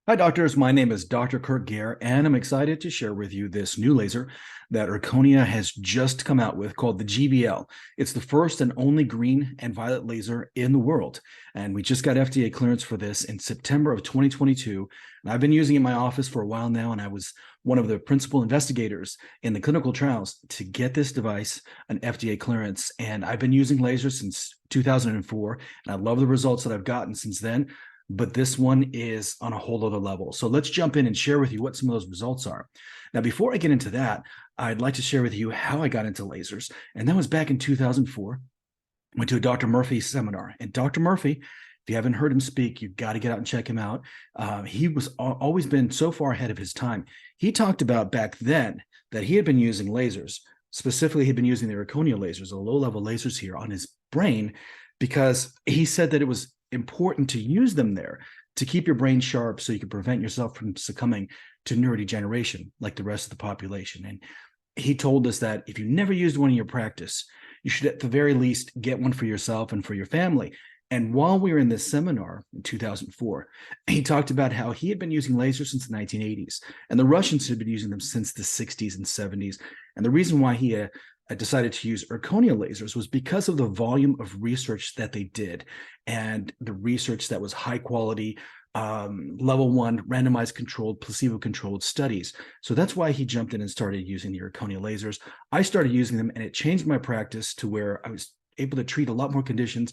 Hi, doctors. My name is Dr. Kirk Gair, and I'm excited to share with you this new laser that Erchonia has just come out with called the GVL. It's the first and only green and violet laser in the world. And we just got FDA clearance for this in September of 2022. And I've been using it in my office for a while now, and I was one of the principal investigators in the clinical trials to get this device an FDA clearance. And I've been using lasers since 2004, and I love the results that I've gotten since then. But this one is on a whole other level. So let's jump in and share with you what some of those results are. Now, before I get into that, I'd like to share with you how I got into lasers. And that was back in 2004. I went to a Dr. Murphy seminar. And Dr. Murphy, if you haven't heard him speak, you've got to get out and check him out. He was always been so far ahead of his time. He talked about back then that he had been using lasers. Specifically, he'd been using the Erchonia lasers, the low-level lasers here on his brain, because he said that it was important to use them there to keep your brain sharp so you can prevent yourself from succumbing to neurodegeneration like the rest of the population. And he told us that if you never used one in your practice, you should at the very least get one for yourself and for your family. And while we were in this seminar in 2004, he talked about how he had been using lasers since the 1980s, and the Russians had been using them since the 60s and 70s. And the reason why he I decided to use Erchonia lasers was because of the volume of research that they did, and the research that was high quality, level 1 randomized controlled, placebo controlled studies. So that's why he jumped in and started using the Erchonia lasers. I started using them, and it changed my practice to where I was able to treat a lot more conditions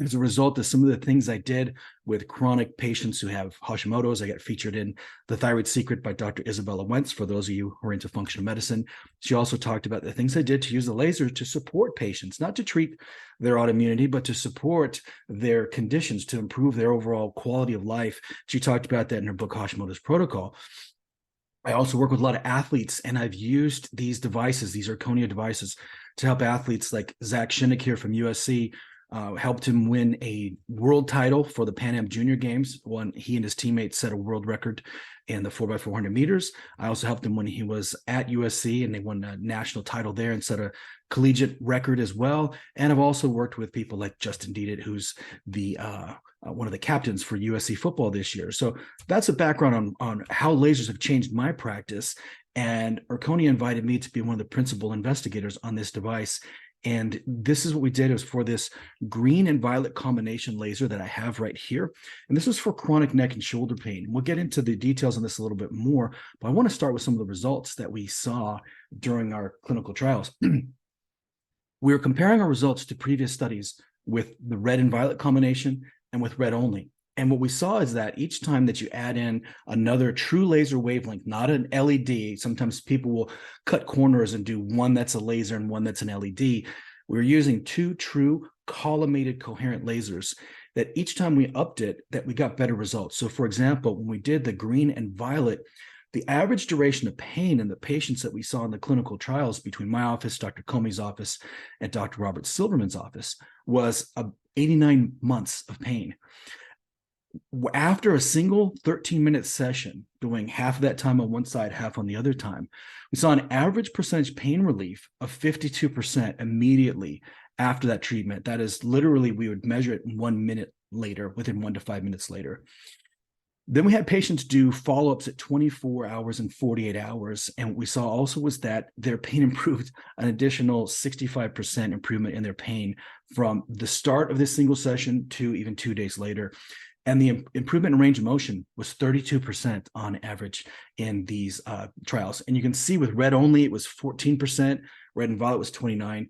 as a result of some of the things I did with chronic patients who have Hashimoto's. I got featured in The Thyroid Secret by Dr. Isabella Wentz, for those of you who are into functional medicine. She also talked about the things I did to use the laser to support patients, not to treat their autoimmunity, but to support their conditions, to improve their overall quality of life. She talked about that in her book, Hashimoto's Protocol. I also work with a lot of athletes, and I've used these devices, these Erchonia devices, to help athletes like Zach Shinnick here from USC. Helped him win a world title for the Pan Am Junior Games when he and his teammates set a world record in the 4x400 meters. I also helped him when he was at USC and they won a national title there and set a collegiate record as well. And I've also worked with people like Justin Deedit, who's the one of the captains for USC football this year. So that's a background on how lasers have changed my practice. And Erchonia invited me to be one of the principal investigators on this device. And this is what we did. It was for this green and violet combination laser that I have right here. And this was for chronic neck and shoulder pain. We'll get into the details on this a little bit more, but I want to start with some of the results that we saw during our clinical trials. We were comparing our results to previous studies with the red and violet combination and with red only. And what we saw is that each time that you add in another true laser wavelength, not an LED, sometimes people will cut corners and do one that's a laser and one that's an LED. We're using two true collimated coherent lasers that each time we upped it, that we got better results. So for example, when we did the green and violet, the average duration of pain in the patients that we saw in the clinical trials between my office, Dr. Comey's office, and Dr. Robert Silverman's office was 89 months of pain. After a single 13-minute session, doing half of that time on one side, half on the other time, we saw an average percentage pain relief of 52% immediately after that treatment. That is literally, we would measure it 1 minute later, within 1 to 5 minutes later. Then we had patients do follow-ups at 24 hours and 48 hours. And what we saw also was that their pain improved an additional 65% improvement in their pain from the start of this single session to even 2 days later. And the improvement in range of motion was 32% on average in these trials. And you can see with red only, it was 14%, red and violet was 29%,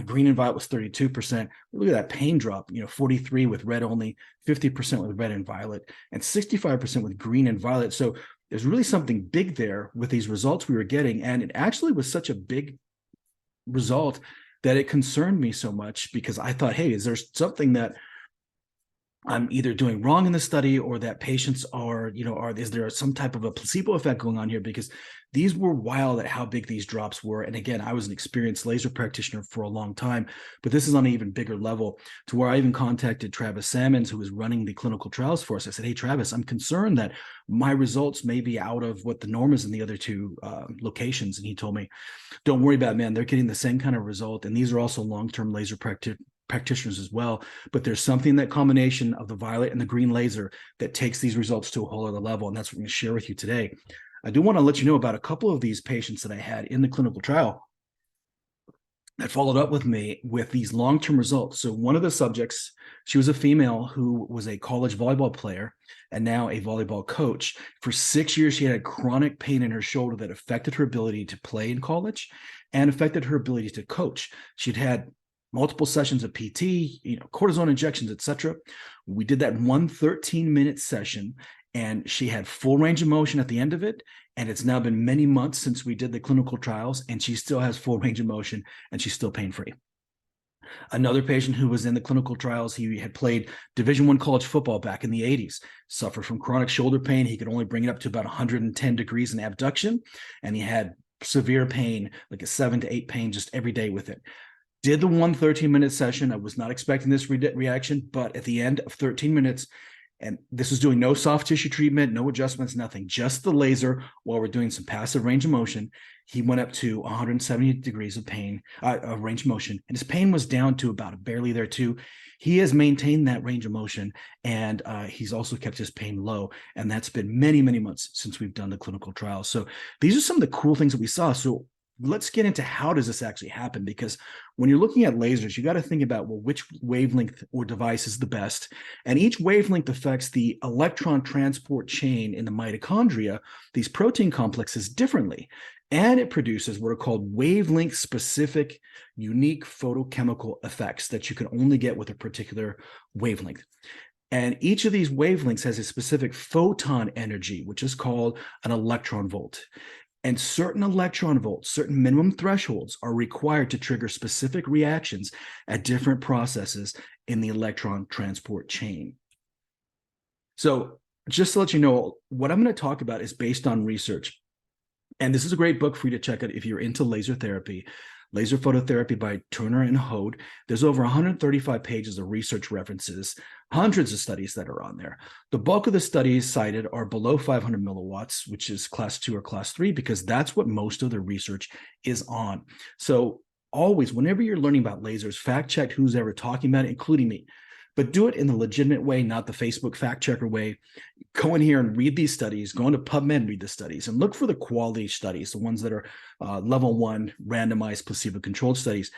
green and violet was 32%. Look at that pain drop, 43 with red only, 50% with red and violet, and 65% with green and violet. So there's really something big there with these results we were getting. And it actually was such a big result that it concerned me so much, because I thought, hey, is there something that I'm either doing wrong in the study, or that patients are, is there some type of a placebo effect going on here? Because these were wild at how big these drops were. And again, I was an experienced laser practitioner for a long time, but this is on an even bigger level, to where I even contacted Travis Salmons, who was running the clinical trials for us. I said, hey, Travis, I'm concerned that my results may be out of what the norm is in the other two locations. And he told me, don't worry about it, man. They're getting the same kind of result. And these are also long-term laser practitioners as well, but there's something in that combination of the violet and the green laser that takes these results to a whole other level, and that's what I'm going to share with you today. I do want to let you know about a couple of these patients that I had in the clinical trial that followed up with me with these long-term results. So one of the subjects, she was a female who was a college volleyball player and now a volleyball coach. For 6 years, she had chronic pain in her shoulder that affected her ability to play in college and affected her ability to coach. She'd had multiple sessions of PT, cortisone injections, etc. We did that one 13-minute session, and she had full range of motion at the end of it. And it's now been many months since we did the clinical trials, and she still has full range of motion, and she's still pain-free. Another patient who was in the clinical trials, he had played Division I college football back in the 80s, suffered from chronic shoulder pain. He could only bring it up to about 110 degrees in abduction, and he had severe pain, like a 7 to 8 pain just every day with it. Did the one 13-minute session. I was not expecting this reaction, but at the end of 13 minutes, and this is doing no soft tissue treatment, no adjustments, nothing, just the laser while we're doing some passive range of motion. He went up to 170 degrees of pain, range of motion, and his pain was down to about barely there too. He has maintained that range of motion, and he's also kept his pain low. And that's been many, many months since we've done the clinical trials. So these are some of the cool things that we saw. So let's get into how does this actually happen, because when you're looking at lasers, you got to think about, well, which wavelength or device is the best, and each wavelength affects the electron transport chain in the mitochondria, these protein complexes, differently, and it produces what are called wavelength specific unique photochemical effects that you can only get with a particular wavelength. And each of these wavelengths has a specific photon energy, which is called an electron volt. And certain electron volts, certain minimum thresholds are required to trigger specific reactions at different processes in the electron transport chain. So just to let you know, what I'm going to talk about is based on research. And this is a great book for you to check out if you're into laser therapy. Laser Phototherapy by Turner and Hode. There's over 135 pages of research references, hundreds of studies that are on there. The bulk of the studies cited are below 500 milliwatts, which is class 2 or class 3, because that's what most of the research is on. So always, whenever you're learning about lasers, fact check who's ever talking about it, including me. But do it in the legitimate way, not the Facebook fact checker way. Go in here and read these studies, go into PubMed and read the studies, and look for the quality studies, the ones that are level 1 randomized placebo-controlled studies,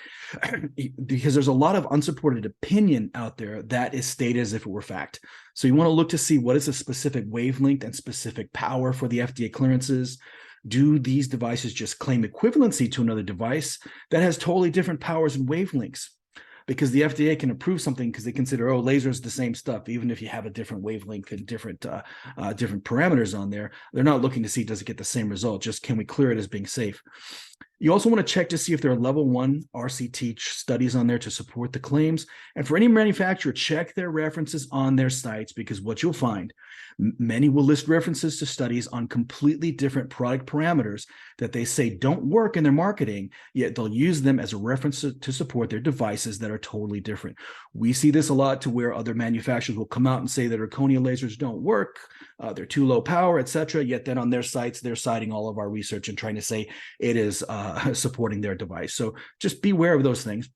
because there's a lot of unsupported opinion out there that is stated as if it were fact. So you want to look to see what is a specific wavelength and specific power for the FDA clearances. Do these devices just claim equivalency to another device that has totally different powers and wavelengths? Because the FDA can approve something because they consider, oh, laser is the same stuff, even if you have a different wavelength and different parameters on there. They're not looking to see, does it get the same result? Just can we clear it as being safe? You also want to check to see if there are level 1 RCT studies on there to support the claims. And for any manufacturer, check their references on their sites, because what you'll find, many will list references to studies on completely different product parameters that they say don't work in their marketing, yet they'll use them as a reference to support their devices that are totally different. We see this a lot to where other manufacturers will come out and say that Erchonia lasers don't work, they're too low power, etc. Yet then on their sites, they're citing all of our research and trying to say it is supporting their device. So just beware of those things.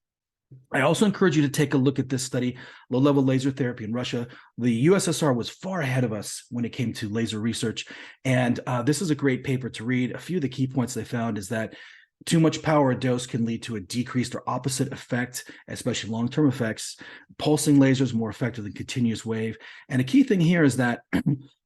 I also encourage you to take a look at this study, low-level laser therapy in Russia. The USSR was far ahead of us when it came to laser research. And this is a great paper to read. A few of the key points they found is that too much power dose can lead to a decreased or opposite effect, especially long-term effects. Pulsing lasers more effective than continuous wave. And a key thing here is that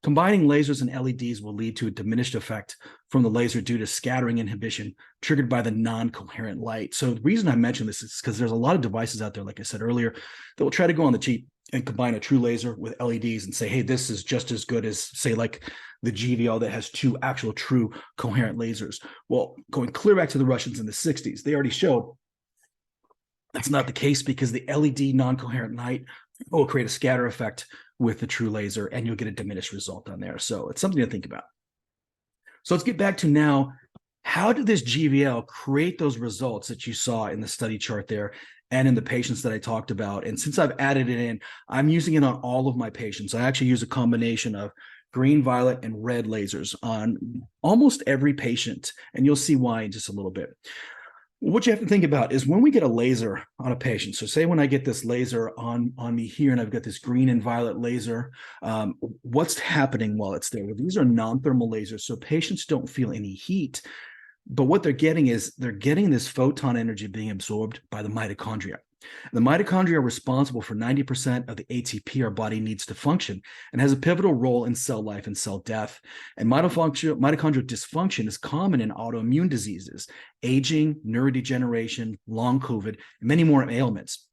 combining lasers and LEDs will lead to a diminished effect from the laser due to scattering inhibition triggered by the non-coherent light. So the reason I mention this is because there's a lot of devices out there, like I said earlier, that will try to go on the cheap and combine a true laser with LEDs and say, hey, this is just as good as, say, like the GVL that has 2 actual true coherent lasers. Well, going clear back to the Russians in the 60s, they already showed that's not the case, because the LED non-coherent light will create a scatter effect with the true laser, and you'll get a diminished result on there. So it's something to think about. So let's get back to now, how did this GVL create those results that you saw in the study chart there and in the patients that I talked about? And since I've added it in, I'm using it on all of my patients. I actually use a combination of green, violet, and red lasers on almost every patient, and you'll see why in just a little bit. What you have to think about is when we get a laser on a patient. So say when I get this laser on me here and I've got this green and violet laser, what's happening while it's there? Well, these are non-thermal lasers, so patients don't feel any heat. But what they're getting is they're getting this photon energy being absorbed by the mitochondria. The mitochondria are responsible for 90% of the ATP our body needs to function and has a pivotal role in cell life and cell death. And mitochondrial dysfunction is common in autoimmune diseases, aging, neurodegeneration, long COVID, and many more ailments.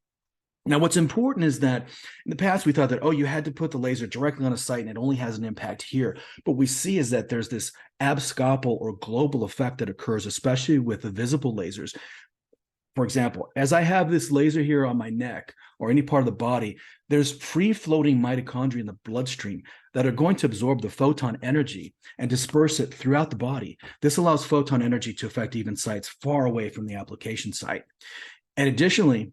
Now, what's important is that in the past, we thought that, oh, you had to put the laser directly on a site and it only has an impact here. But we see is that there's this abscopal or global effect that occurs, especially with the visible lasers. For example, as I have this laser here on my neck or any part of the body, there's free-floating mitochondria in the bloodstream that are going to absorb the photon energy and disperse it throughout the body. This allows photon energy to affect even sites far away from the application site. And additionally,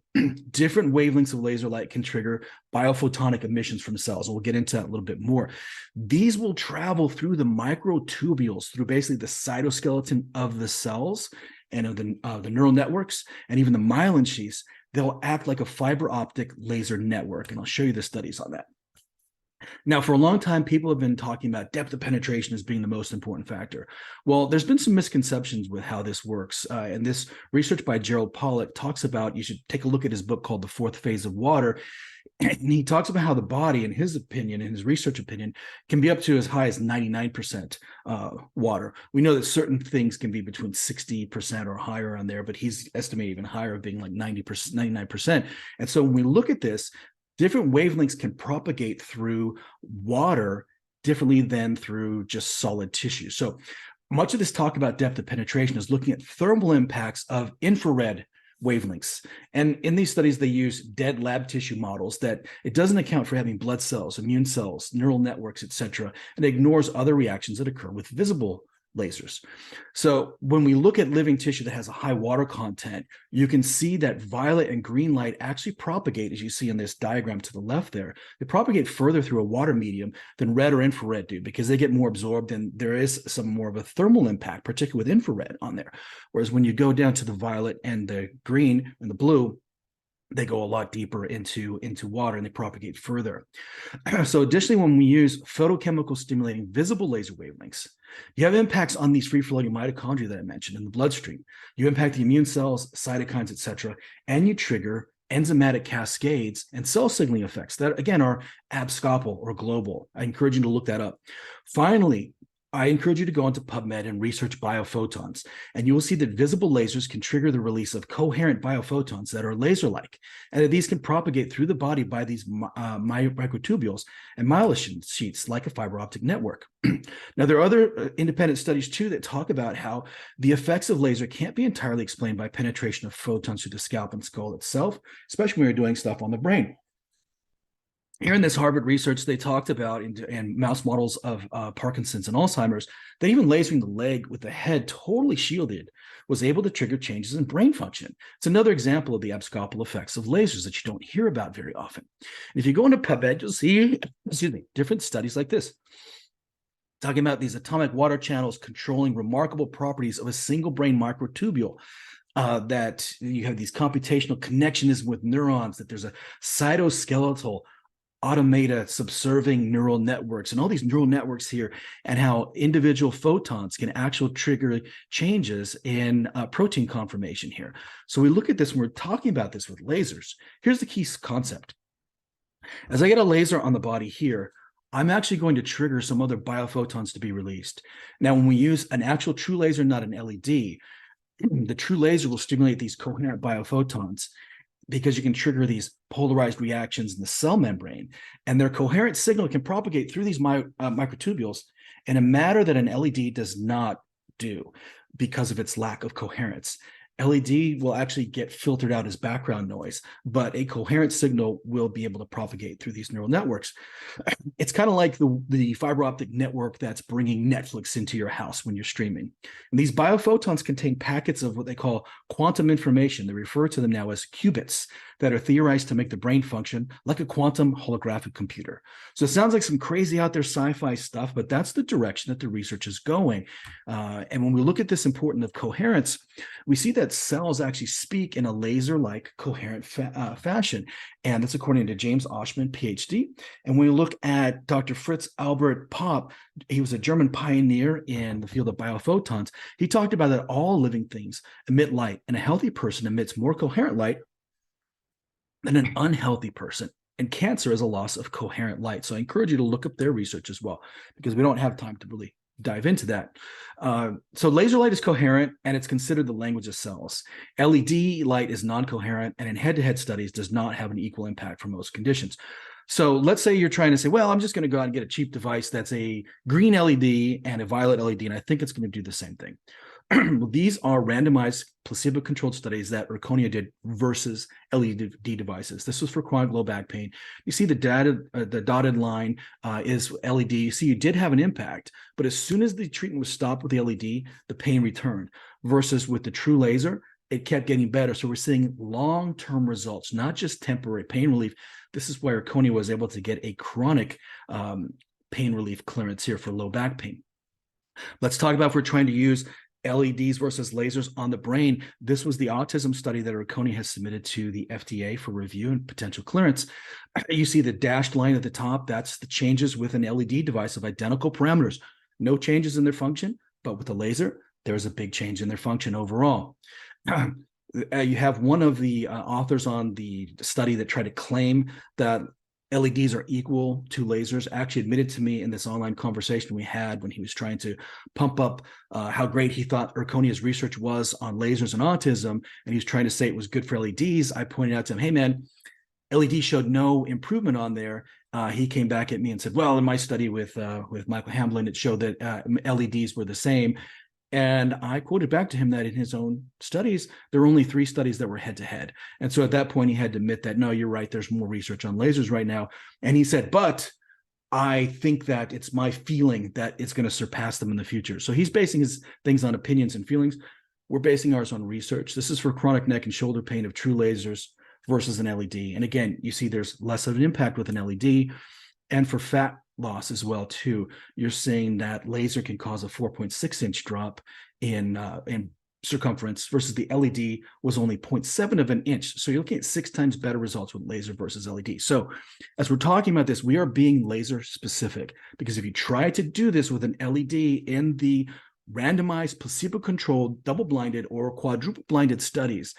different wavelengths of laser light can trigger biophotonic emissions from cells. And we'll get into that a little bit more. These will travel through the microtubules, through basically the cytoskeleton of the cells and of the neural networks, and even the myelin sheaths. They'll act like a fiber optic laser network. And I'll show you the studies on that. Now, for a long time, people have been talking about depth of penetration as being the most important factor. Well, there's been some misconceptions with how this works. And this research by Gerald Pollack talks about, you should take a look at his book called The Fourth Phase of Water. And he talks about how the body, in his opinion, in his research opinion, can be up to as high as 99% water. We know that certain things can be between 60% or higher on there, but he's estimating even higher, being like 90%, 99%. And so when we look at this, different wavelengths can propagate through water differently than through just solid tissue. So much of this talk about depth of penetration is looking at thermal impacts of infrared wavelengths. And in these studies, they use dead lab tissue models that it doesn't account for having blood cells, immune cells, neural networks, etc., and ignores other reactions that occur with visible lasers. So when we look at living tissue that has a high water content, you can see that violet and green light actually propagate, as you see in this diagram to the left there. They propagate further through a water medium than red or infrared do because they get more absorbed and there is some more of a thermal impact, particularly with infrared on there. Whereas when you go down to the violet and the green and the blue, they go a lot deeper into water and they propagate further. So additionally, when we use photochemical stimulating visible laser wavelengths, you have impacts on these free-floating mitochondria that I mentioned in the bloodstream. You impact the immune cells, cytokines, etc., and you trigger enzymatic cascades and cell signaling effects that, again, are abscopal or global. I encourage you to look that up. Finally, I encourage you to go into PubMed and research biophotons, and you will see that visible lasers can trigger the release of coherent biophotons that are laser-like, and that these can propagate through the body by these microtubules and myelin sheaths like a fiber optic network. Now, there are other independent studies, too, that talk about how the effects of laser can't be entirely explained by penetration of photons through the scalp and skull itself, especially when you're doing stuff on the brain. Here in this Harvard research, they talked about in mouse models of Parkinson's and Alzheimer's that even lasering the leg with the head totally shielded was able to trigger changes in brain function. It's another example of the abscopal effects of lasers that you don't hear about very often. And if you go into PubMed, you'll see, different studies like this, talking about these atomic water channels controlling remarkable properties of a single brain microtubule. That you have these computational connectionism with neurons, that there's a cytoskeletal automata subserving neural networks and all these neural networks here, and how individual photons can actually trigger changes in protein conformation here. So we look at this when we're talking about this with lasers. Here's the key concept. As I get a laser on the body here, I'm actually going to trigger some other biophotons to be released. Now, when we use an actual true laser, not an LED, the true laser will stimulate these coherent biophotons, because you can trigger these polarized reactions in the cell membrane, and their coherent signal can propagate through these microtubules in a manner that an LED does not do because of its lack of coherence. LED will actually get filtered out as background noise, but a coherent signal will be able to propagate through these neural networks. It's kind of like the fiber optic network that's bringing Netflix into your house when you're streaming. And these biophotons contain packets of what they call quantum information. They refer to them now as qubits that are theorized to make the brain function like a quantum holographic computer. So it sounds like some crazy out there sci-fi stuff, but that's the direction that the research is going. And when we look at this importance of coherence, we see that that cells actually speak in a laser-like coherent fashion. And that's according to James Oschman, PhD. And when we look at Dr. Fritz Albert Popp, he was a German pioneer in the field of biophotons. He talked about that all living things emit light, and a healthy person emits more coherent light than an unhealthy person. And cancer is a loss of coherent light. So I encourage you to look up their research as well, because we don't have time to really dive into that. So laser light is coherent, and it's considered the language of cells. LED light is non-coherent, and in head-to-head studies does not have an equal impact for most conditions. So let's say you're trying to say, well, I'm just going to go out and get a cheap device that's a green LED and a violet LED, and I think it's going to do the same thing. These are randomized placebo-controlled studies that Erchonia did versus LED devices. This was for chronic low back pain. You see the dotted line is LED. You see you did have an impact, but as soon as the treatment was stopped with the LED, the pain returned. Versus with the true laser, it kept getting better. So we're seeing long-term results, not just temporary pain relief. This is why Erchonia was able to get a chronic pain relief clearance here for low back pain. Let's talk about if we're trying to use LEDs versus lasers on the brain. This was the autism study that Erchonia has submitted to the FDA for review and potential clearance. You see the dashed line at the top. That's the changes with an LED device of identical parameters. No changes in their function, but with the laser, there's a big change in their function overall. You have one of the authors on the study that tried to claim that LEDs are equal to lasers actually admitted to me in this online conversation we had when he was trying to pump up how great he thought Erchonia's research was on lasers and autism, and he was trying to say it was good for LEDs. I pointed out to him, hey man, LED showed no improvement on there. He came back at me and said, well, in my study with Michael Hamblin, it showed that LEDs were the same. And I quoted back to him that in his own studies, there were only 3 studies that were head-to-head. And so at that point, he had to admit that, no, you're right, there's more research on lasers right now. And he said, but I think that it's my feeling that it's going to surpass them in the future. So he's basing his things on opinions and feelings. We're basing ours on research. This is for chronic neck and shoulder pain of true lasers versus an LED. And again, you see there's less of an impact with an LED. And for fat loss as well too, you're saying that laser can cause a 4.6-inch drop in circumference versus the LED was only 0.7 of an inch. So you're looking at 6 times better results with laser versus LED. So as we're talking about this, we are being laser specific, because if you try to do this with an LED in the randomized placebo-controlled double-blinded or quadruple-blinded studies,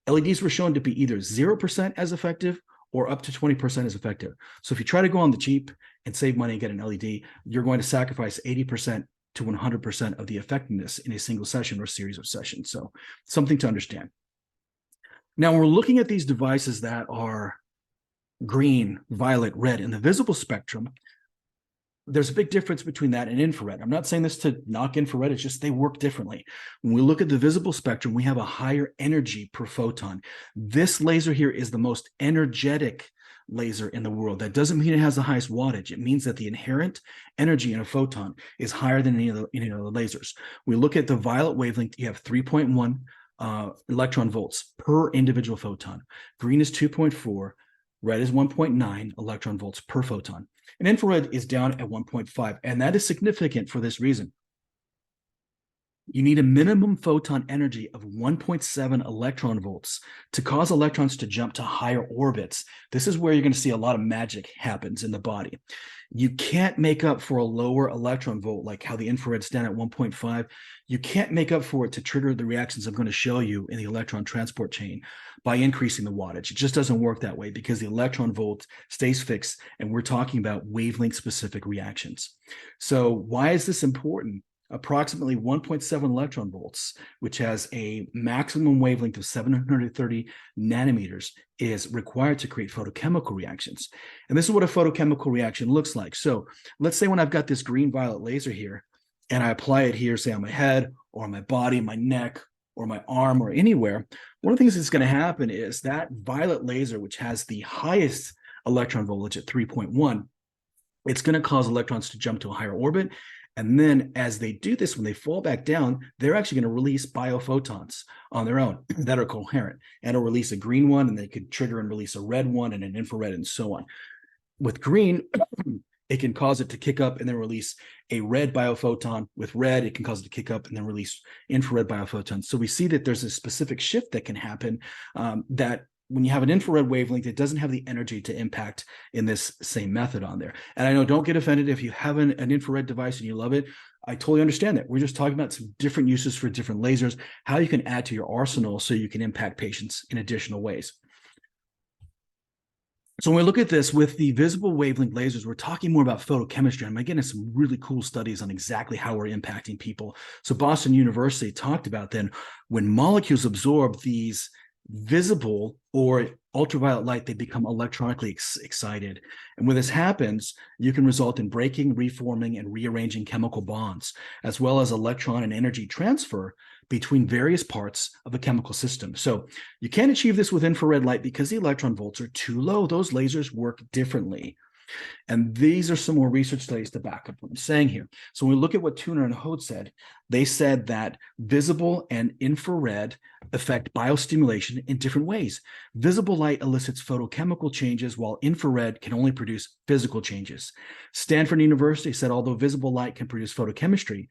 LEDs were shown to be either 0% as effective or up to 20% as effective. So if you try to go on the cheap and save money and get an LED, you're going to sacrifice 80% to 100% of the effectiveness in a single session or series of sessions. So something to understand. Now we're looking at these devices that are green, violet, red in the visible spectrum. There's a big difference between that and infrared. I'm not saying this to knock infrared, it's just they work differently. When we look at the visible spectrum, we have a higher energy per photon. This laser here is the most energetic laser in the world. That doesn't mean it has the highest wattage. It means that the inherent energy in a photon is higher than any of the lasers. We look at the violet wavelength, you have 3.1 electron volts per individual photon. Green is 2.4, red is 1.9 electron volts per photon. And infrared is down at 1.5, and that is significant for this reason. You need a minimum photon energy of 1.7 electron volts to cause electrons to jump to higher orbits. This is where you're going to see a lot of magic happens in the body. You can't make up for a lower electron volt, like how the infrared's down at 1.5. You can't make up for it to trigger the reactions I'm going to show you in the electron transport chain by increasing the wattage. It just doesn't work that way because the electron volt stays fixed, and we're talking about wavelength-specific reactions. So why is this important? Approximately 1.7 electron volts, which has a maximum wavelength of 730 nanometers, is required to create photochemical reactions. And this is what a photochemical reaction looks like. So let's say when I've got this green-violet laser here, and I apply it here, say on my head or on my body, my neck, or my arm, or anywhere, one of the things that's going to happen is that violet laser, which has the highest electron voltage at 3.1, it's going to cause electrons to jump to a higher orbit. And then as they do this, when they fall back down, they're actually going to release biophotons on their own that are coherent. And it'll release a green one, and they could trigger and release a red one and an infrared and so on. With green, It can cause it to kick up and then release a red biophoton. With red, it can cause it to kick up and then release infrared biophotons. So we see that there's a specific shift that can happen that when you have an infrared wavelength, it doesn't have the energy to impact in this same method on there. And I know, don't get offended if you have an infrared device and you love it. I totally understand that. We're just talking about some different uses for different lasers, how you can add to your arsenal so you can impact patients in additional ways. So when we look at this with the visible wavelength lasers, we're talking more about photochemistry. I'm getting some really cool studies on exactly how we're impacting people. So Boston University talked about then when molecules absorb these visible or ultraviolet light, they become electronically excited. And when this happens, you can result in breaking, reforming, and rearranging chemical bonds, as well as electron and energy transfer between various parts of the chemical system. So you can't achieve this with infrared light because the electron volts are too low. Those lasers work differently. And these are some more research studies to back up what I'm saying here. So when we look at what Tuner and Hode said, they said that visible and infrared affect biostimulation in different ways. Visible light elicits photochemical changes, while infrared can only produce physical changes. Stanford University said although visible light can produce photochemistry,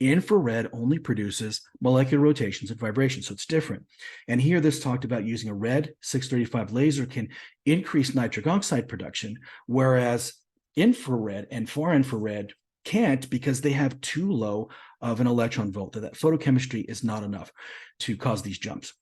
infrared only produces molecular rotations and vibrations, so it's different. And here this talked about using a red 635 laser can increase nitric oxide production, whereas infrared and far infrared can't because they have too low of an electron volt. That photochemistry is not enough to cause these jumps.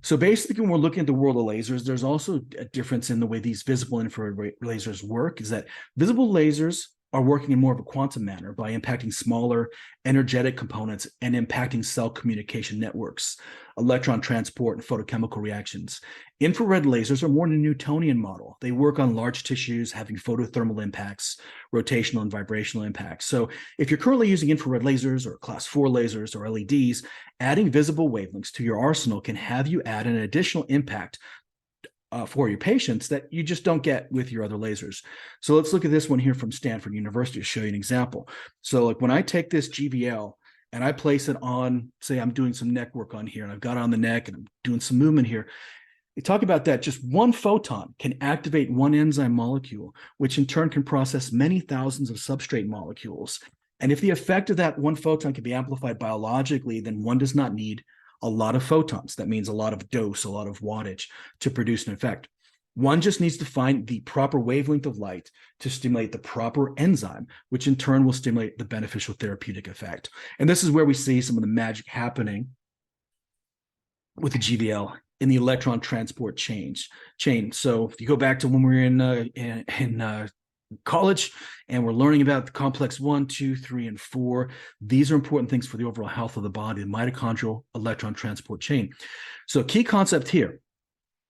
So basically, when we're looking at the world of lasers, there's also a difference in the way these visible infrared lasers work, is that visible lasers are working in more of a quantum manner by impacting smaller energetic components and impacting cell communication networks, electron transport, and photochemical reactions. Infrared lasers are more in a Newtonian model. They work on large tissues, having photothermal impacts, rotational and vibrational impacts. So if you're currently using infrared lasers or class 4 lasers or LEDs, adding visible wavelengths to your arsenal can have you add an additional impact for your patients that you just don't get with your other lasers. So let's look at this one here from Stanford University to show you an example. So like when I take this GVL and I place it on, say I'm doing some neck work on here and I've got it on the neck and I'm doing some movement here, you talk about that, just one photon can activate one enzyme molecule, which in turn can process many thousands of substrate molecules. And if the effect of that one photon can be amplified biologically, then one does not need a lot of photons. That means a lot of dose, a lot of wattage to produce an effect. One just needs to find the proper wavelength of light to stimulate the proper enzyme, which in turn will stimulate the beneficial therapeutic effect. And this is where we see some of the magic happening with the GVL in the electron transport chain. So if you go back to when we were in college and we're learning about the complex 1, 2, 3, and 4. These are important things for the overall health of the body, the mitochondrial electron transport chain. So key concept here,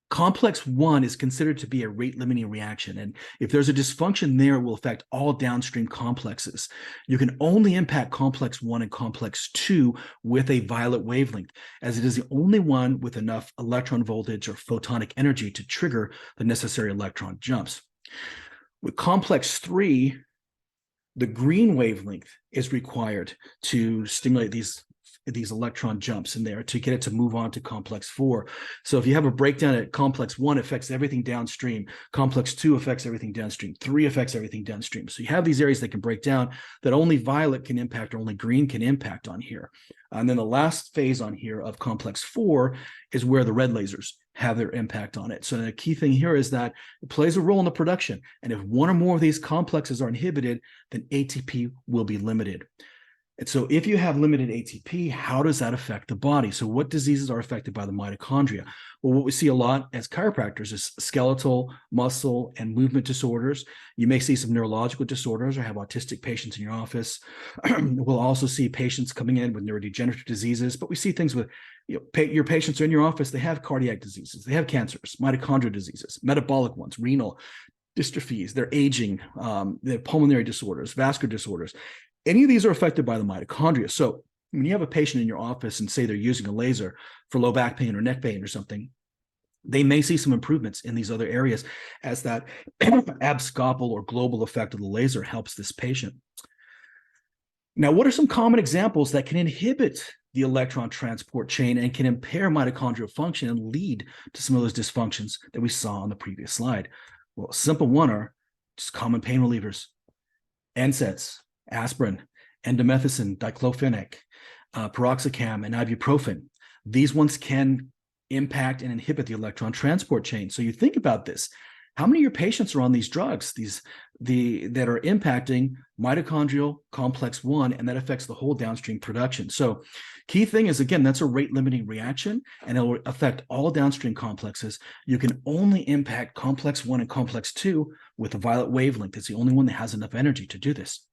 complex 1 is considered to be a rate-limiting reaction. And if there's a dysfunction there, it will affect all downstream complexes. You can only impact complex 1 and complex 2 with a violet wavelength, as it is the only one with enough electron voltage or photonic energy to trigger the necessary electron jumps. With complex 3, the green wavelength is required to stimulate these electron jumps in there to get it to move on to complex 4. So if you have a breakdown at complex 1, it affects everything downstream. Complex 2 affects everything downstream. 3 affects everything downstream. So you have these areas that can break down that only violet can impact or only green can impact on here. And then the last phase on here of complex 4 is where the red lasers have their impact on it. So the key thing here is that it plays a role in the production. And if one or more of these complexes are inhibited, then ATP will be limited. And so if you have limited ATP, how does that affect the body? So what diseases are affected by the mitochondria? Well, what we see a lot as chiropractors is skeletal, muscle, and movement disorders. You may see some neurological disorders or have autistic patients in your office. We'll also see patients coming in with neurodegenerative diseases, but we see things with your patients are in your office, they have cardiac diseases, they have cancers, mitochondrial diseases, metabolic ones, renal dystrophies, they're aging, they have pulmonary disorders, vascular disorders. Any of these are affected by the mitochondria. So when you have a patient in your office and say they're using a laser for low back pain or neck pain or something, they may see some improvements in these other areas as that abscopal or global effect of the laser helps this patient. Now, what are some common examples that can inhibit the electron transport chain and can impair mitochondrial function and lead to some of those dysfunctions that we saw on the previous slide? Well, a simple one are just common pain relievers. NSAIDs, aspirin, indomethacin, diclofenac, piroxicam, and ibuprofen. These ones can impact and inhibit the electron transport chain. So you think about this. How many of your patients are on these drugs, that are impacting mitochondrial complex 1, and that affects the whole downstream production? So key thing is, again, that's a rate limiting reaction, and it will affect all downstream complexes. You can only impact complex 1 and complex 2 with a violet wavelength. It's the only one that has enough energy to do this.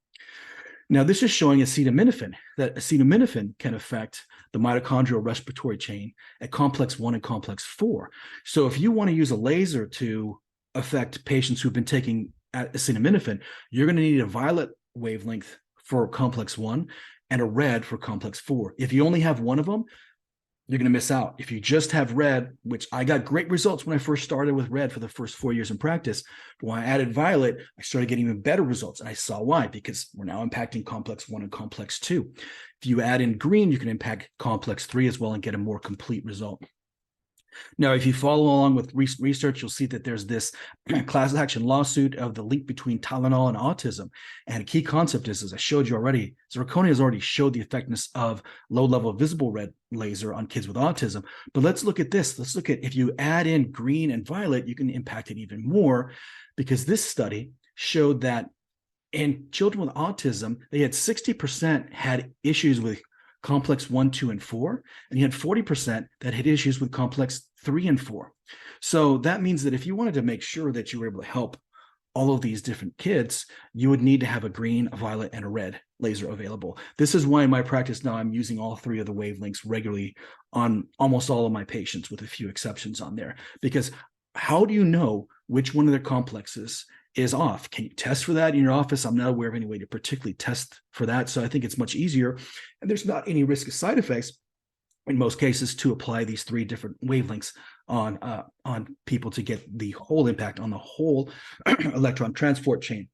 Now, this is showing acetaminophen, that acetaminophen can affect the mitochondrial respiratory chain at complex 1 and complex 4. So if you want to use a laser to affect patients who've been taking acetaminophen, you're going to need a violet wavelength for complex 1 and a red for complex 4. If you only have one of them, you're going to miss out. If you just have red, which I got great results when I first started with red for the first 4 years in practice, but when I added violet, I started getting even better results. And I saw why, because we're now impacting complex 1 and complex 2. If you add in green, you can impact complex 3 as well and get a more complete result. Now, if you follow along with research, you'll see that there's this class action lawsuit of the link between Tylenol and autism. And a key concept is, as I showed you already, Erchonia has already showed the effectiveness of low-level visible red laser on kids with autism. But let's look at this. Let's look at, if you add in green and violet, you can impact it even more, because this study showed that in children with autism, they had 60% had issues with complex 1, 2, and 4, and you had 40% that had issues with complex 3 and 4. So that means that if you wanted to make sure that you were able to help all of these different kids, you would need to have a green, a violet, and a red laser available. This is why in my practice now I'm using all 3 of the wavelengths regularly on almost all of my patients, with a few exceptions on there. Because how do you know which one of their complexes is off? Can you test for that in your office? I'm not aware of any way to particularly test for that. So I think it's much easier, and there's not any risk of side effects in most cases, to apply these 3 different wavelengths on people to get the whole impact on the whole electron transport chain.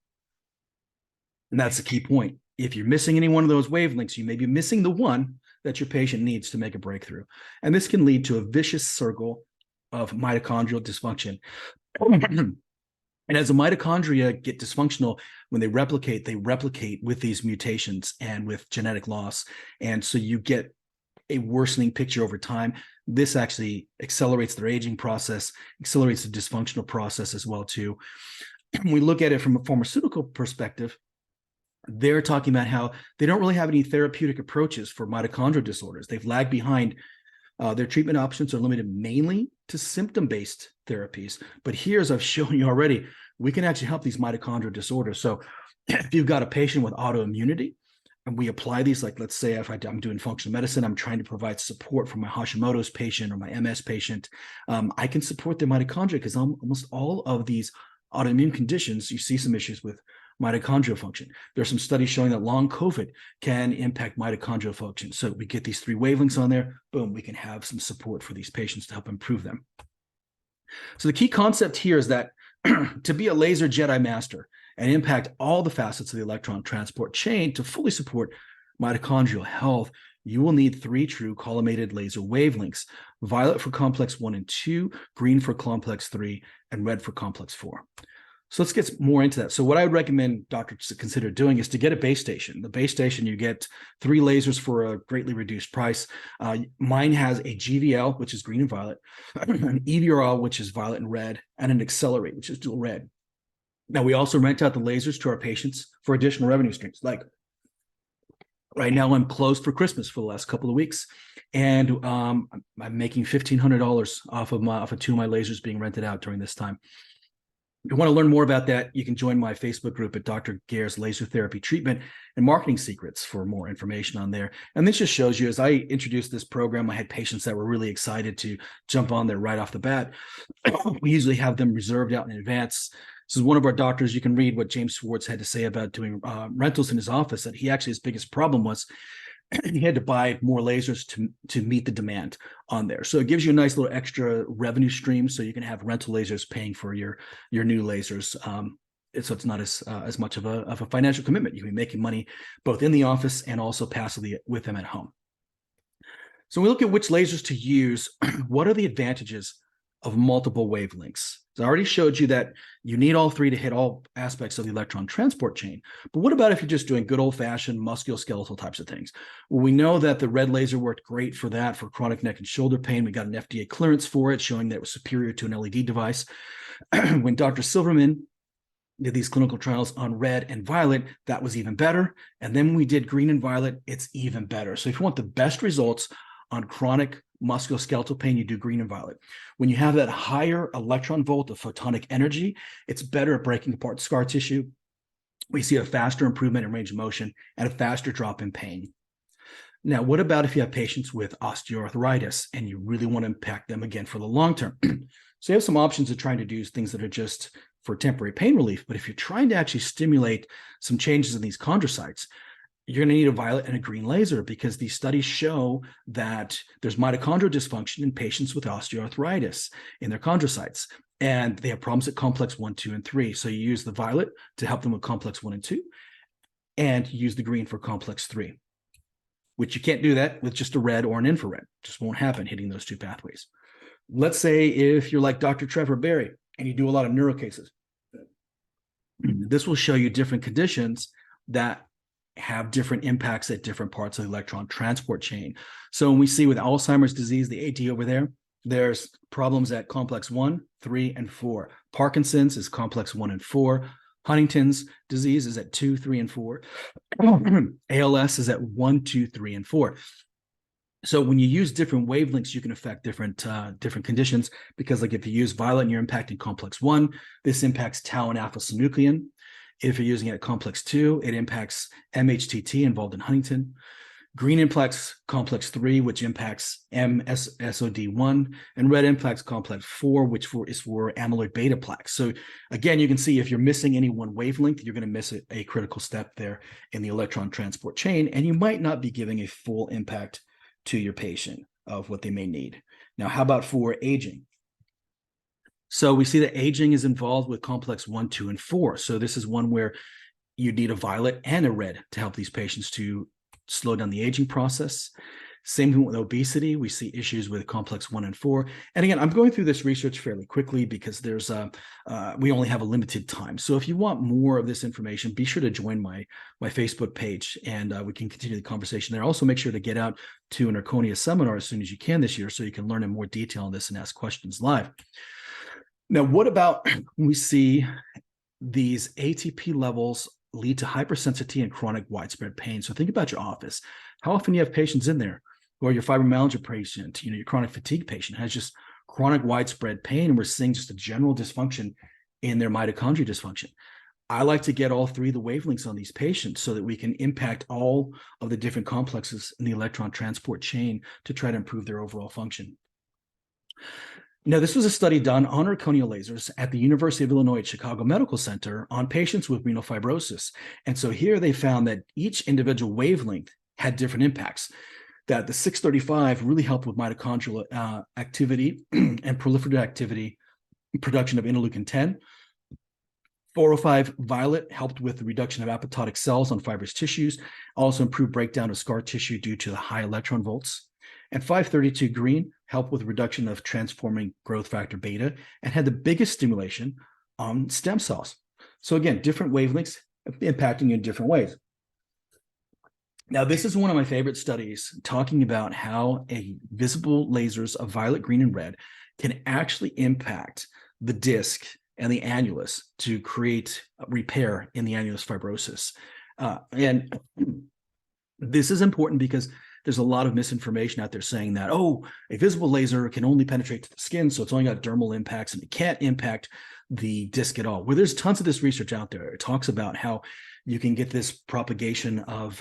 And that's the key point. If you're missing any one of those wavelengths, you may be missing the one that your patient needs to make a breakthrough. And this can lead to a vicious circle of mitochondrial dysfunction. And as the mitochondria get dysfunctional, when they replicate with these mutations and with genetic loss. And so you get a worsening picture over time. This actually accelerates their aging process, accelerates the dysfunctional process as well too. When we look at it from a pharmaceutical perspective, they're talking about how they don't really have any therapeutic approaches for mitochondrial disorders. They've lagged behind. Their treatment options are limited mainly to symptom-based therapies. But here, as I've shown you already, we can actually help these mitochondrial disorders. So if you've got a patient with autoimmunity, and we apply these, like let's say if I'm doing functional medicine, I'm trying to provide support for my Hashimoto's patient or my MS patient, I can support their mitochondria, because almost all of these autoimmune conditions, you see some issues with mitochondrial function. There's some studies showing that long COVID can impact mitochondrial function. So we get these 3 wavelengths on there, boom, we can have some support for these patients to help improve them. So the key concept here is that to be a laser Jedi master and impact all the facets of the electron transport chain to fully support mitochondrial health, you will need 3 true collimated laser wavelengths: violet for complex 1 and 2, green for complex 3, and red for complex 4. So let's get more into that. So what I would recommend doctors to consider doing is to get a base station. The base station, you get 3 lasers for a greatly reduced price. Mine has a GVL, which is green and violet, an EVRL, which is violet and red, and an Accelerate, which is dual red. Now, we also rent out the lasers to our patients for additional revenue streams. Like right now, I'm closed for Christmas for the last couple of weeks, and I'm making $1,500 off of 2 of my lasers being rented out during this time. If you want to learn more about that, you can join my Facebook group at Dr. Gair's Laser Therapy Treatment and Marketing Secrets for more information on there. And this just shows you, as I introduced this program, I had patients that were really excited to jump on there right off the bat. We usually have them reserved out in advance. This is one of our doctors. You can read what James Schwartz had to say about doing rentals in his office, that he actually, his biggest problem was he had to buy more lasers to meet the demand on there. So it gives you a nice little extra revenue stream, so you can have rental lasers paying for your new lasers. So it's not as much of a financial commitment. You can be making money both in the office and also passively with them at home. So we look at which lasers to use. What are the advantages of multiple wavelengths? So I already showed you that you need all three to hit all aspects of the electron transport chain. But what about if you're just doing good old-fashioned musculoskeletal types of things? Well, we know that the red laser worked great for that, for chronic neck and shoulder pain. We got an FDA clearance for it, showing that it was superior to an LED device. When Dr. Silverman did these clinical trials on red and violet, that was even better. And then when we did green and violet, it's even better. So if you want the best results on chronic musculoskeletal pain, you do green and violet. When you have that higher electron volt of photonic energy, it's better at breaking apart scar tissue. We see a faster improvement in range of motion and a faster drop in pain. Now, what about if you have patients with osteoarthritis and you really want to impact them again for the long term? So you have some options of trying to do things that are just for temporary pain relief. But if you're trying to actually stimulate some changes in these chondrocytes, you're going to need a violet and a green laser, because these studies show that there's mitochondrial dysfunction in patients with osteoarthritis in their chondrocytes. And they have problems at complex 1, 2, and 3. So you use the violet to help them with complex 1 and 2, and you use the green for complex 3, which you can't do that with just a red or an infrared. Just won't happen hitting those two pathways. Let's say if you're like Dr. Trevor Berry and you do a lot of neuro cases, this will show you different conditions that have different impacts at different parts of the electron transport chain. So when we see with Alzheimer's disease, the AD over there, there's problems at complex 1, 3, and 4. Parkinson's is complex 1 and 4. Huntington's disease is at 2, 3, and 4. ALS is at 1, 2, 3, and 4. So when you use different wavelengths, you can affect different conditions, because like if you use violet and you're impacting complex 1, this impacts tau and alpha-synuclein. If you're using it at complex 2, it impacts MHTT involved in Huntington. Green impacts complex 3, which impacts MSOD1, and red impacts complex 4, which is for amyloid beta plaques. So again, you can see if you're missing any one wavelength, you're going to miss a critical step there in the electron transport chain, and you might not be giving a full impact to your patient of what they may need. Now, how about for aging? So we see that aging is involved with complex 1, 2, and 4. So this is one where you need a violet and a red to help these patients to slow down the aging process. Same thing with obesity. We see issues with complex 1 and 4. And again, I'm going through this research fairly quickly because we only have a limited time. So if you want more of this information, be sure to join my Facebook page, and we can continue the conversation there. Also, make sure to get out to an Erchonia seminar as soon as you can this year, so you can learn in more detail on this and ask questions live. Now, what about when we see these ATP levels lead to hypersensitivity and chronic widespread pain? So think about your office. How often do you have patients in there, or your fibromyalgia patient, your chronic fatigue patient has just chronic widespread pain, and we're seeing just a general dysfunction in their mitochondria dysfunction. I like to get all three of the wavelengths on these patients so that we can impact all of the different complexes in the electron transport chain to try to improve their overall function. Now, this was a study done on Erchonia lasers at the University of Illinois at Chicago Medical Center on patients with renal fibrosis. And so here they found that each individual wavelength had different impacts, that the 635 really helped with mitochondrial activity and proliferative activity, production of interleukin-10. 405 violet helped with the reduction of apoptotic cells on fibrous tissues, also improved breakdown of scar tissue due to the high electron volts. And 532 green helped with reduction of transforming growth factor beta and had the biggest stimulation on stem cells. So again, different wavelengths impacting you in different ways. Now, this is one of my favorite studies talking about how a visible lasers of violet, green, and red can actually impact the disc and the annulus to create repair in the annulus fibrosis. And this is important because there's a lot of misinformation out there saying that, oh, a visible laser can only penetrate to the skin, so it's only got dermal impacts and it can't impact the disc at all. Well, there's tons of this research out there. It talks about how you can get this propagation of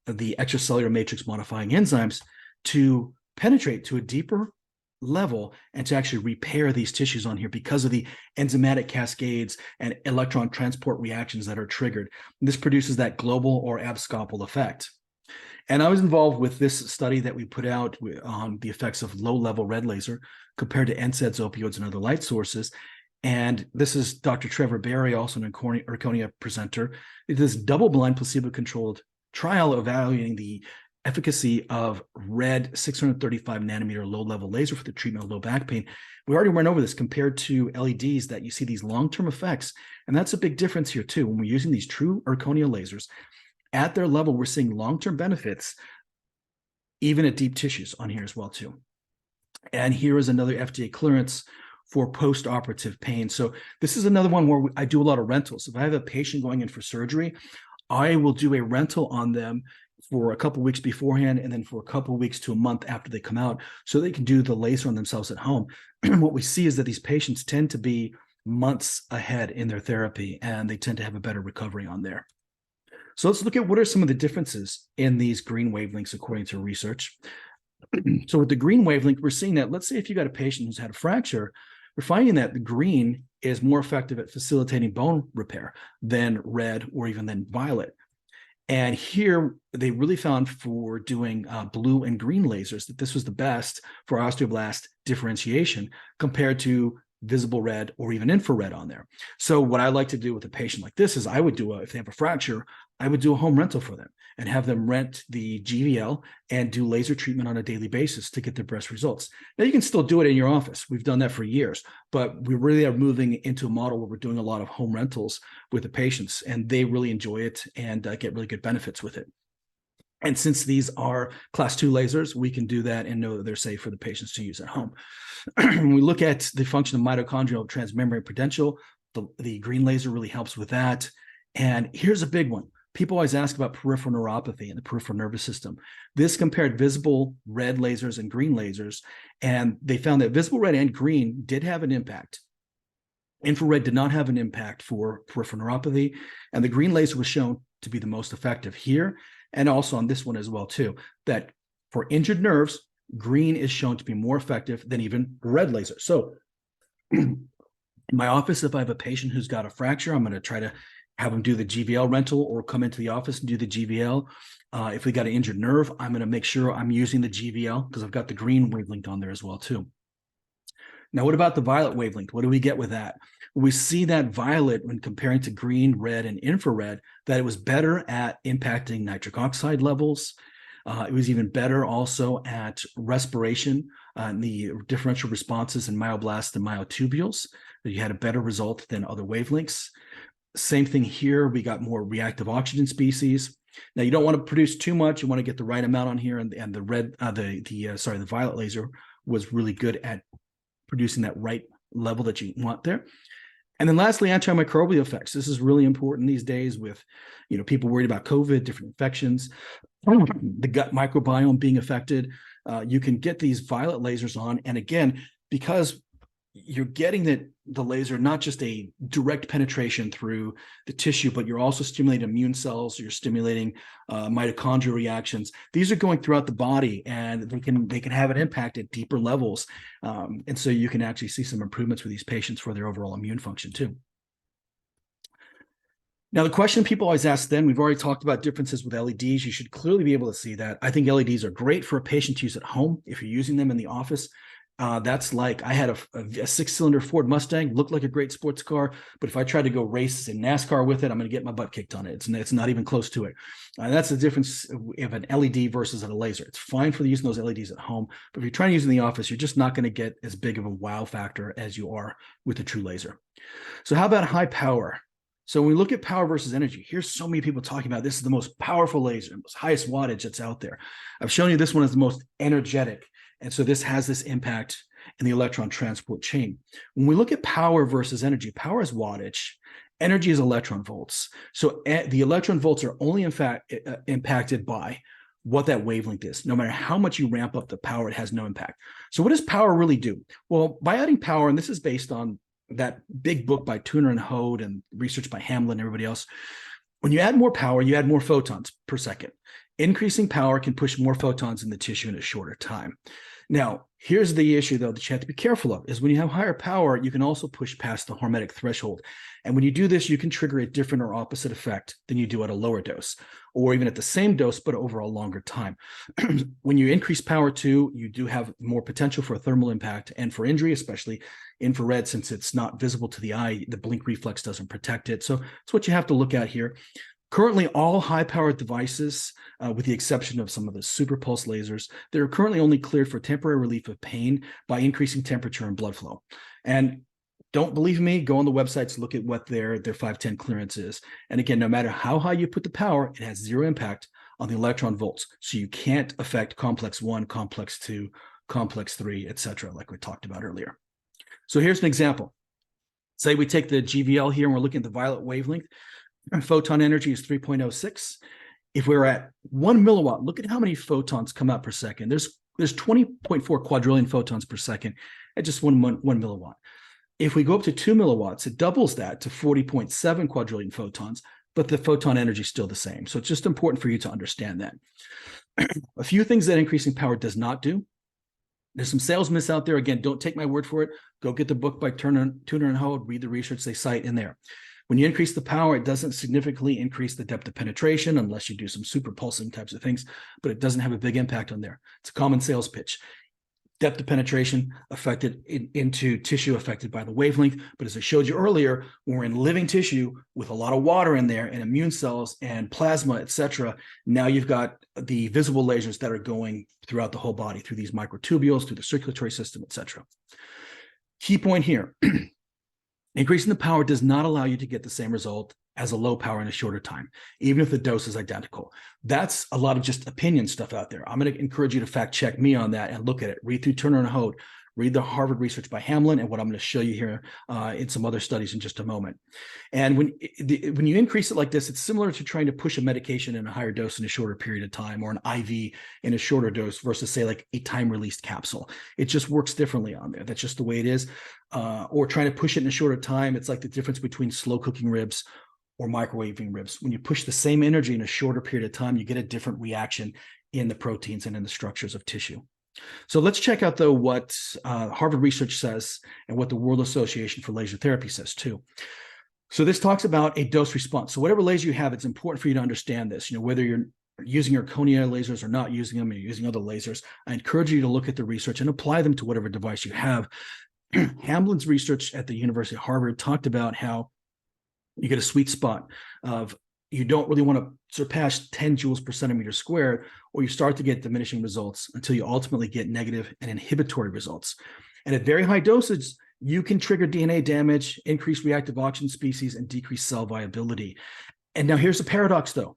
the extracellular matrix modifying enzymes to penetrate to a deeper level and to actually repair these tissues on here because of the enzymatic cascades and electron transport reactions that are triggered. This produces that global or abscopal effect. And I was involved with this study that we put out on the effects of low-level red laser compared to NSAIDs, opioids, and other light sources. And this is Dr. Trevor Berry, also an Erchonia presenter. It is double-blind, placebo-controlled trial evaluating the efficacy of red 635 nanometer low-level laser for the treatment of low back pain. We already went over this compared to LEDs, that you see these long-term effects. And that's a big difference here too. When we're using these true Erchonia lasers, at their level, we're seeing long-term benefits, even at deep tissues on here as well too. And here is another FDA clearance for post-operative pain. So this is another one where I do a lot of rentals. If I have a patient going in for surgery, I will do a rental on them for a couple of weeks beforehand, and then for a couple of weeks to a month after they come out, so they can do the laser on themselves at home. What we see is that these patients tend to be months ahead in their therapy, and they tend to have a better recovery on there. So let's look at what are some of the differences in these green wavelengths according to research. So with the green wavelength, we're seeing that, let's say if you got a patient who's had a fracture, we're finding that the green is more effective at facilitating bone repair than red or even than violet. And here they really found for doing blue and green lasers that this was the best for osteoblast differentiation compared to visible red or even infrared on there. So what I like to do with a patient like this is I would do if they have a fracture, I would do a home rental for them and have them rent the GVL and do laser treatment on a daily basis to get the best results. Now you can still do it in your office. We've done that for years, but we really are moving into a model where we're doing a lot of home rentals with the patients, and they really enjoy it and get really good benefits with it. And since these are class 2 lasers, we can do that and know that they're safe for the patients to use at home. When we look at the function of mitochondrial transmembrane potential, the green laser really helps with that. And here's a big one. People always ask about peripheral neuropathy and the peripheral nervous system. This compared visible red lasers and green lasers, and they found that visible red and green did have an impact. Infrared did not have an impact for peripheral neuropathy, and the green laser was shown to be the most effective here, and also on this one as well too, that for injured nerves, green is shown to be more effective than even red laser. So in my office, if I have a patient who's got a fracture, I'm going to try to have them do the GVL rental or come into the office and do the GVL. If we got an injured nerve, I'm going to make sure I'm using the GVL because I've got the green wavelength on there as well too. Now, what about the violet wavelength? What do we get with that? We see that violet, when comparing to green, red, and infrared, that it was better at impacting nitric oxide levels. It was even better also at respiration and the differential responses in myoblasts and myotubules. You had a better result than other wavelengths. Same thing here. We got more reactive oxygen species. Now, you don't want to produce too much. You want to get the right amount on here, and the violet laser was really good at producing that right level that you want there. And then lastly, antimicrobial effects. This is really important these days with, people worried about COVID, different infections, the gut microbiome being affected. You can get these violet lasers on. And again, because you're getting the laser, not just a direct penetration through the tissue, but you're also stimulating immune cells, you're stimulating mitochondrial reactions. These are going throughout the body, and they can have an impact at deeper levels. And so you can actually see some improvements with these patients for their overall immune function too. Now, the question people always ask then, we've already talked about differences with LEDs. You should clearly be able to see that. I think LEDs are great for a patient to use at home if you're using them in the office. That's like I had a 6-cylinder Ford Mustang, looked like a great sports car, but if I tried to go race in NASCAR with it, I'm going to get my butt kicked on it. It's not even close to it. That's the difference of an LED versus a laser. It's fine for using those LEDs at home, but if you're trying to use it in the office, you're just not going to get as big of a wow factor as you are with a true laser. So how about high power? So when we look at power versus energy, here's so many people talking about this is the most powerful laser, most highest wattage that's out there. I've shown you this one is the most energetic. And so this has this impact in the electron transport chain. When we look at power versus energy, power is wattage, energy is electron volts. So the electron volts are only in fact impacted by what that wavelength is. No matter how much you ramp up the power, it has no impact. So what does power really do? Well, by adding power, and this is based on that big book by Tuner and Hode and research by Hamlin and everybody else, when you add more power, you add more photons per second. Increasing power can push more photons in the tissue in a shorter time. Now, here's the issue, though, that you have to be careful of, is when you have higher power, you can also push past the hormetic threshold. And when you do this, you can trigger a different or opposite effect than you do at a lower dose, or even at the same dose, but over a longer time. When you increase power too, you do have more potential for a thermal impact and for injury, especially infrared, since it's not visible to the eye, the blink reflex doesn't protect it. So it's what you have to look at here. Currently, all high-powered devices, with the exception of some of the super pulse lasers, they're currently only cleared for temporary relief of pain by increasing temperature and blood flow. And don't believe me, go on the websites, look at what their 510 clearance is. And again, no matter how high you put the power, it has zero impact on the electron volts. So you can't affect complex 1, complex 2, complex 3, etc., like we talked about earlier. So here's an example. Say we take the GVL here and we're looking at the violet wavelength. Photon energy is 3.06. If we're at 1 milliwatt, look at how many photons come out per second. There's 20.4 quadrillion photons per second at just 1 milliwatt. If we go up to 2 milliwatts, it doubles that to 40.7 quadrillion photons, but the photon energy is still the same. So it's just important for you to understand that. A few things that increasing power does not do. There's some sales myths out there. Again, don't take my word for it. Go get the book by Turner and Hode, read the research they cite in there. When you increase the power, it doesn't significantly increase the depth of penetration unless you do some super pulsing types of things, but it doesn't have a big impact on there. It's a common sales pitch. Depth of penetration affected into tissue affected by the wavelength. But as I showed you earlier, when we're in living tissue with a lot of water in there and immune cells and plasma, etc., now you've got the visible lasers that are going throughout the whole body, through these microtubules, through the circulatory system, etc. Key point here. Increasing the power does not allow you to get the same result as a low power in a shorter time, even if the dose is identical. That's a lot of just opinion stuff out there. I'm going to encourage you to fact check me on that and look at it. Read through Turner and Hode, read the Harvard research by Hamlin, and what I'm going to show you here in some other studies in just a moment. And when you increase it like this, it's similar to trying to push a medication in a higher dose in a shorter period of time, or an IV in a shorter dose versus, say, like a time-released capsule. It just works differently on there. That's just the way it is. Or trying to push it in a shorter time, it's like the difference between slow cooking ribs or microwaving ribs. When you push the same energy in a shorter period of time, you get a different reaction in the proteins and in the structures of tissue. So let's check out, though, what Harvard research says and what the World Association for Laser Therapy says, too. So this talks about a dose response. So whatever laser you have, it's important for you to understand this. You know, whether you're using Erchonia lasers or not using them, or you're using other lasers, I encourage you to look at the research and apply them to whatever device you have. Hamlin's research at the University of Harvard talked about how you get a sweet spot of you don't really want to surpass 10 joules per centimeter squared, or you start to get diminishing results until you ultimately get negative and inhibitory results. And at very high dosage, you can trigger DNA damage, increase reactive oxygen species, and decrease cell viability. And now here's the paradox, though.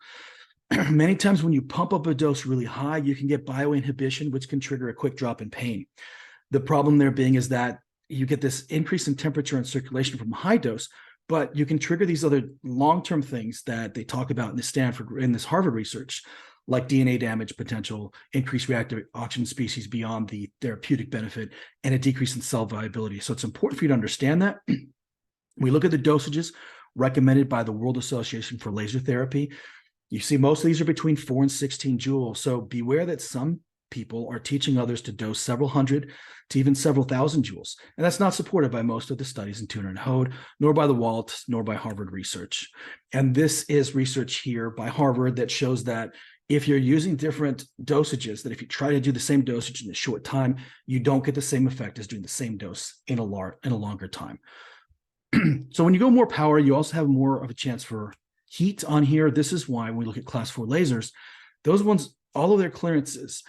Many times when you pump up a dose really high, you can get bioinhibition, which can trigger a quick drop in pain. The problem there being is that you get this increase in temperature and circulation from high dose, but you can trigger these other long-term things that they talk about in this Harvard research, like DNA damage potential, increased reactive oxygen species beyond the therapeutic benefit, and a decrease in cell viability. So it's important for you to understand that. We look at the dosages recommended by the World Association for Laser Therapy. You see most of these are between 4 and 16 joules. So beware that some people are teaching others to dose several hundred to even several thousand joules. And that's not supported by most of the studies in Turner and Hode, nor by the Walt, nor by Harvard research. And this is research here by Harvard that shows that if you're using different dosages, that if you try to do the same dosage in a short time, you don't get the same effect as doing the same dose in a longer time. So when you go more power, you also have more of a chance for heat on here. This is why when we look at class 4 lasers, those ones, all of their clearances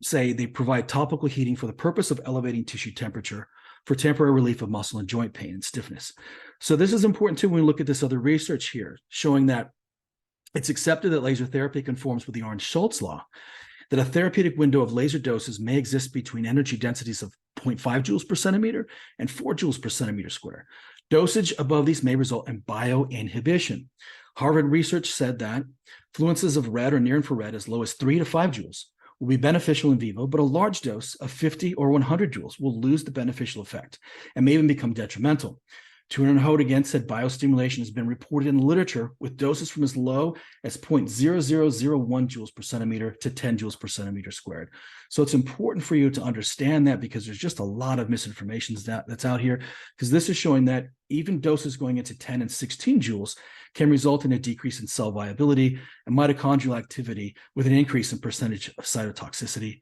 say they provide topical heating for the purpose of elevating tissue temperature for temporary relief of muscle and joint pain and stiffness. So this is important too when we look at this other research here, showing that it's accepted that laser therapy conforms with the Orange-Schultz law, that a therapeutic window of laser doses may exist between energy densities of 0.5 joules per centimeter and 4 joules per centimeter square. Dosage above these may result in bioinhibition. Harvard research said that fluences of red or near infrared as low as 3 to 5 joules will be beneficial in vivo, but a large dose of 50 or 100 joules will lose the beneficial effect and may even become detrimental. Turner and Hode again said biostimulation has been reported in the literature with doses from as low as 0.0001 joules per centimeter to 10 joules per centimeter squared. So it's important for you to understand that, because there's just a lot of misinformation that's out here, because this is showing that even doses going into 10 and 16 joules can result in a decrease in cell viability and mitochondrial activity, with an increase in percentage of cytotoxicity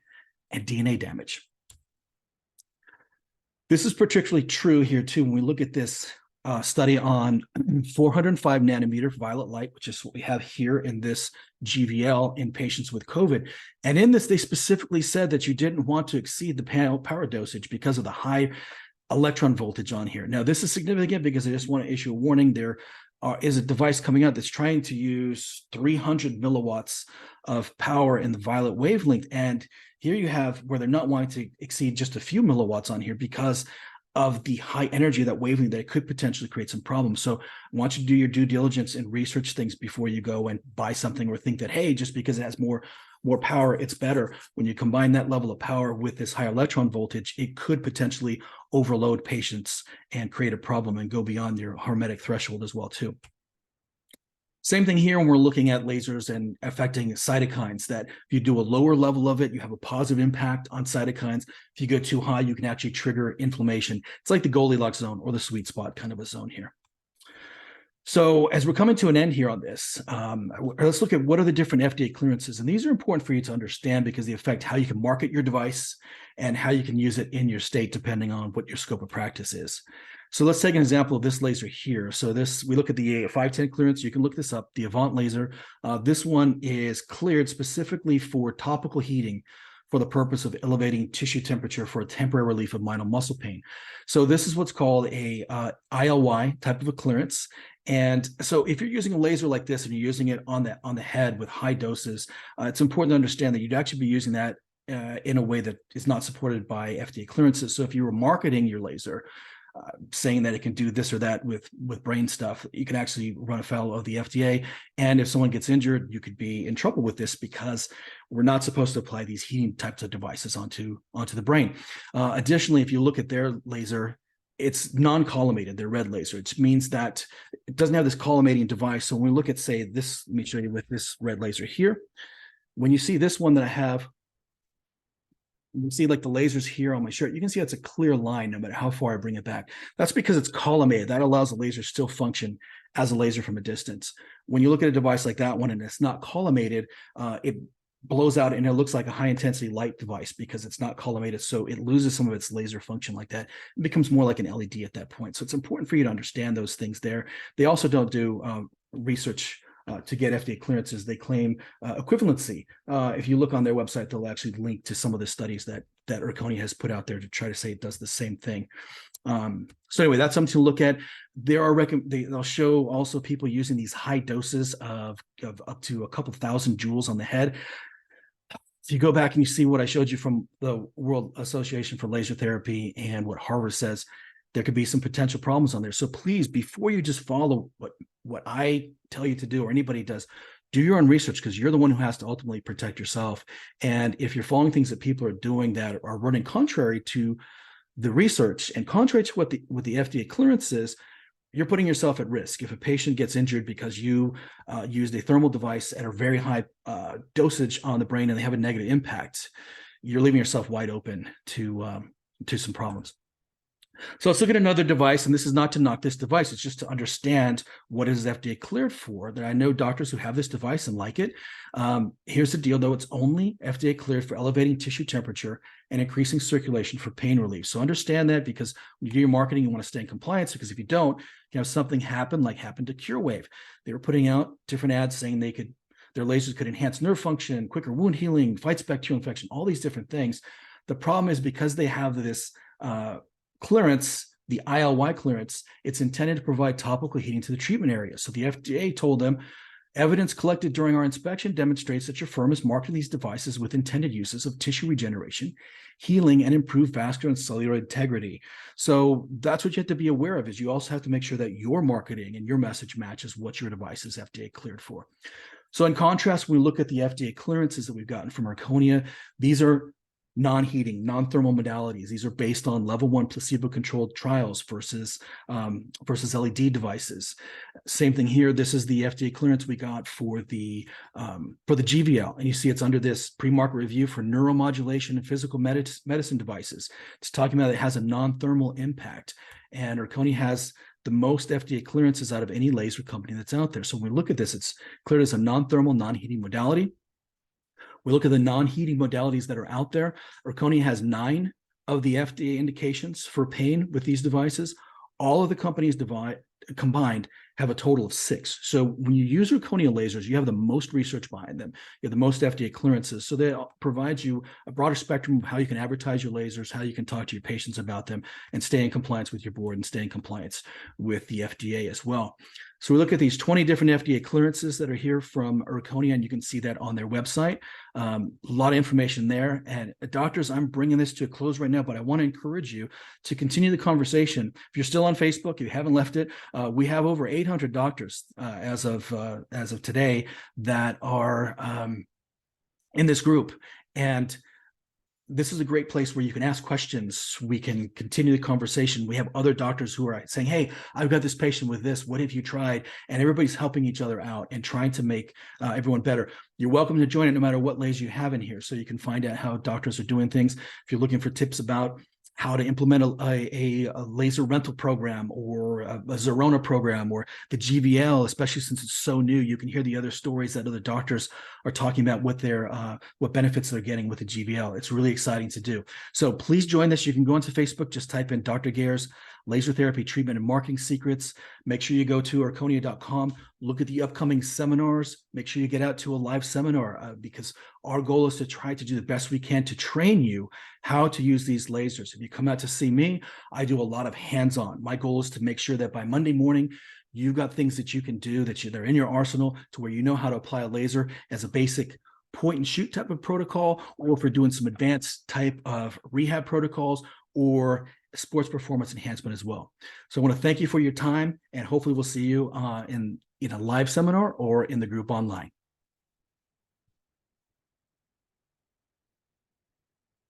and DNA damage. This is particularly true here too when we look at this study on 405 nanometer violet light, which is what we have here in this GVL in patients with COVID. And in this, they specifically said that you didn't want to exceed the power dosage because of the high electron voltage on here. Now, this is significant because I just want to issue a warning. There is a device coming out that's trying to use 300 milliwatts of power in the violet wavelength. And here you have where they're not wanting to exceed just a few milliwatts on here because of the high energy of that wavelength, that it could potentially create some problems. So I want you to do your due diligence and research things before you go and buy something or think that, hey, just because it has more power, it's better. When you combine that level of power with this high electron voltage, it could potentially overload patients and create a problem and go beyond your hermetic threshold as well too. Same thing here when we're looking at lasers and affecting cytokines, that if you do a lower level of it, you have a positive impact on cytokines. If you go too high, you can actually trigger inflammation. It's like the Goldilocks zone or the sweet spot kind of a zone here. So as we're coming to an end here on this, let's look at what are the different FDA clearances. And these are important for you to understand because they affect how you can market your device and how you can use it in your state, depending on what your scope of practice is. So let's take an example of this laser here. So we look at the 510 clearance. You can look this up, the Avant laser. This one is cleared specifically for topical heating for the purpose of elevating tissue temperature for a temporary relief of minor muscle pain. So this is what's called a ILY type of a clearance. And so if you're using a laser like this and you're using it on the head with high doses, it's important to understand that you'd actually be using that in a way that is not supported by FDA clearances. So if you were marketing your laser, saying that it can do this or that with brain stuff, you can actually run afoul of the FDA. And if someone gets injured, you could be in trouble with this because we're not supposed to apply these heating types of devices onto the brain. Additionally, if you look at their laser, it's non-collimated, their red laser. It means that it doesn't have this collimating device. So when we look at, say, this, let me show you with this red laser here. When you see this one that I have, you see like the lasers here on my shirt, you can see it's a clear line no matter how far I bring it back. That's because it's collimated. That allows the laser still function as a laser from a distance. When you look at a device like that one and it's not collimated, it blows out and it looks like a high intensity light device because it's not collimated. So it loses some of its laser function like that. It becomes more like an LED at that point. So it's important for you to understand those things there. They also don't do research to get FDA clearances. They claim equivalency. If you look on their website, they'll actually link to some of the studies that Erchonia has put out there to try to say it does the same thing. So anyway, that's something to look at. There are they'll show also people using these high doses of up to a couple thousand joules on the head. If you go back and you see what I showed you from the World Association for Laser Therapy and what Harvard says, there could be some potential problems on there. So please, before you just follow what I tell you to do or anybody does, do your own research because you're the one who has to ultimately protect yourself. And if you're following things that people are doing that are running contrary to the research and contrary to what the FDA clearance is, you're putting yourself at risk. If a patient gets injured because you used a thermal device at a very high dosage on the brain and they have a negative impact, you're leaving yourself wide open to some problems. So let's look at another device, and this is not to knock this device. It's just to understand what is FDA cleared for. That I know doctors who have this device and like it. Here's the deal, though. It's only FDA cleared for elevating tissue temperature and increasing circulation for pain relief. So understand that because when you do your marketing, you want to stay in compliance because if you don't, you have something happen like happened to CureWave. They were putting out different ads saying their lasers could enhance nerve function, quicker wound healing, fights bacterial infection, all these different things. The problem is because they have this clearance, the ILY clearance, it's intended to provide topical heating to the treatment area. So the FDA told them, evidence collected during our inspection demonstrates that your firm is marketing these devices with intended uses of tissue regeneration, healing, and improved vascular and cellular integrity. So that's what you have to be aware of, is you also have to make sure that your marketing and your message matches what your device is FDA cleared for. So in contrast, when we look at the FDA clearances that we've gotten from Erchonia, these are non-heating, non-thermal modalities. These are based on level 1 placebo-controlled trials versus LED devices. Same thing here. This is the FDA clearance we got for the GVL, and you see it's under this pre-market review for neuromodulation and physical medicine devices. It's talking about it has a non-thermal impact, and Erchonia has the most FDA clearances out of any laser company that's out there. So when we look at this, it's cleared as a non-thermal, non-heating modality. We look at the non-heating modalities that are out there. Erchonia has 9 of the FDA indications for pain with these devices. All of the companies combined have a total of 6. So when you use Erchonia lasers, you have the most research behind them. You have the most FDA clearances. So they provide you a broader spectrum of how you can advertise your lasers, how you can talk to your patients about them, and stay in compliance with your board and stay in compliance with the FDA as well. So we look at these 20 different FDA clearances that are here from Erchonia, and you can see that on their website. A lot of information there. And doctors, I'm bringing this to a close right now, but I want to encourage you to continue the conversation. If you're still on Facebook, if you haven't left it, we have over 800 doctors as of today that are in this group. And this is a great place where you can ask questions. We can continue the conversation. We have other doctors who are saying, hey, I've got this patient with this. What have you tried? And everybody's helping each other out and trying to make everyone better. You're welcome to join it no matter what laser you have in here, so you can find out how doctors are doing things. If you're looking for tips about how to implement a laser rental program or a Zerona program or the GVL, especially since it's so new, you can hear the other stories that other doctors are talking about what benefits they're getting with the GVL. It's really exciting to do. So please join this. You can go into Facebook, just type in Dr. Gair's Laser Therapy Treatment and Marketing Secrets. Make sure you go to Erchonia.com, look at the upcoming seminars. Make sure you get out to a live seminar because our goal is to try to do the best we can to train you how to use these lasers. If you come out to see me, I do a lot of hands-on. My goal is to make sure that by Monday morning, you've got things that you can do they're in your arsenal to where you know how to apply a laser as a basic point and shoot type of protocol, or if we're doing some advanced type of rehab protocols or sports performance enhancement as well. So I want to thank you for your time, and hopefully we'll see you in a live seminar or in the group online.